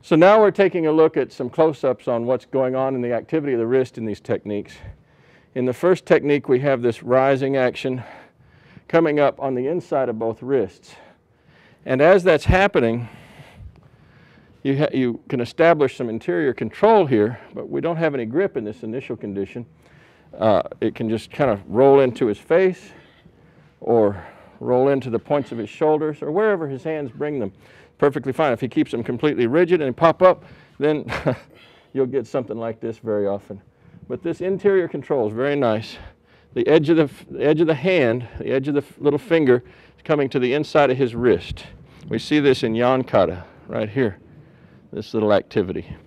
So now we're taking a look at some close-ups on what's going on in the activity of the wrist in these techniques. In the first technique, we have this rising action coming up on the inside of both wrists. And as that's happening, you can establish some interior control here, but we don't have any grip in this initial condition. It can just kind of roll into his face or roll into the points of his shoulders or wherever his hands bring them. Perfectly fine. If he keeps them completely rigid and pop up, then you'll get something like this very often. But this interior control is very nice. The edge of the hand, the edge of the little finger is coming to the inside of his wrist. We see this in Yankata right here, this little activity.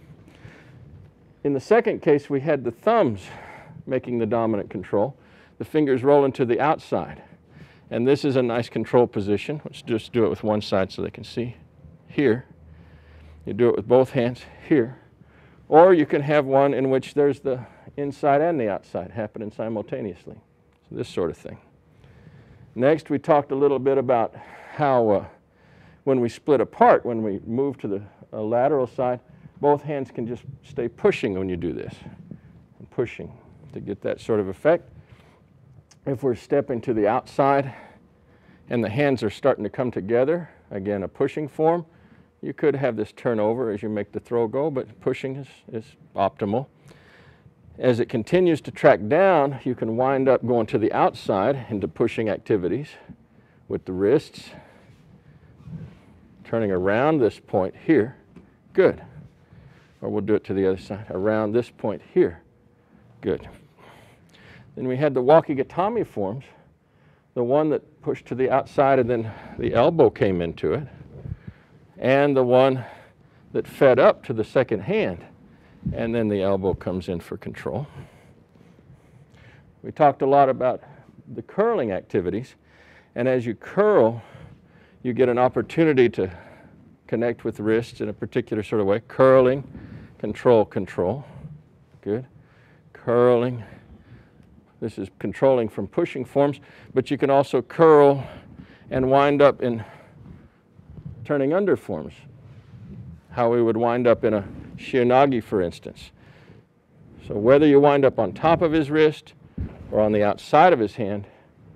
In the second case, we had the thumbs making the dominant control. The fingers rolling to the outside. And this is a nice control position. Let's just do it with one side so they can see. Here. You do it with both hands here. Or you can have one in which there's the inside and the outside happening simultaneously. So this sort of thing. Next, we talked a little bit about how when we split apart, when we move to the lateral side, both hands can just stay pushing when you do this. And pushing to get that sort of effect. If we're stepping to the outside and the hands are starting to come together, again, a pushing form, you could have this turn over as you make the throw go, but pushing is optimal. As it continues to track down, you can wind up going to the outside into pushing activities with the wrists, turning around this point here. Good. Or we'll do it to the other side, around this point here. Good. Then we had the wakigatami forms, the one that pushed to the outside and then the elbow came into it, and the one that fed up to the second hand, and then the elbow comes in for control. We talked a lot about the curling activities, and as you curl, you get an opportunity to connect with the wrists in a particular sort of way. Curling, control, control. Good. Curling. This is controlling from pushing forms, but you can also curl and wind up in turning under forms. How we would wind up in a shionagi, for instance. So whether you wind up on top of his wrist or on the outside of his hand,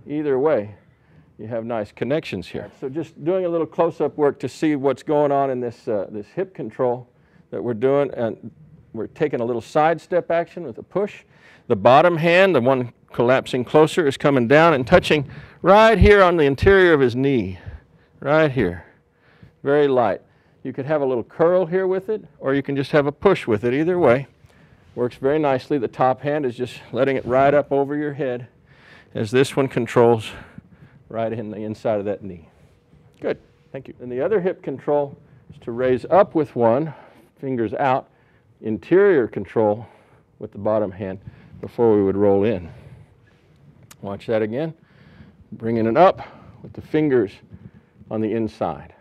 either way, you have nice connections here. So just doing a little close-up work to see what's going on in this, this hip control that we're doing, and we're taking a little side step action with a push. The bottom hand, the one collapsing closer, is coming down and touching right here on the interior of his knee, right here. Very light. You could have a little curl here with it, or you can just have a push with it. Either way, works very nicely. The top hand is just letting it ride up over your head as this one controls right in the inside of that knee. Good, thank you. And the other hip control is to raise up with one, fingers out, interior control with the bottom hand before we would roll in. Watch that again. Bringing it up with the fingers on the inside.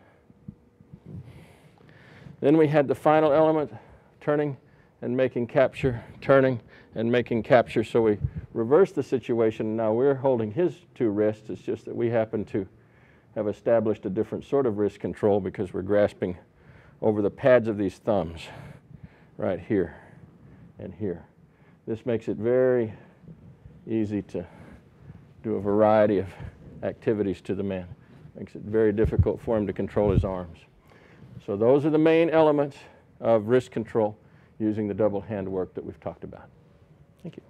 Then we had the final element, turning and making capture, turning and making capture. So we reverse the situation. Now we're holding his two wrists. It's just that we happen to have established a different sort of wrist control because we're grasping over the pads of these thumbs right here and here. This makes it very easy to do a variety of activities to the man. Makes it very difficult for him to control his arms. So those are the main elements of wrist control using the double hand work that we've talked about. Thank you.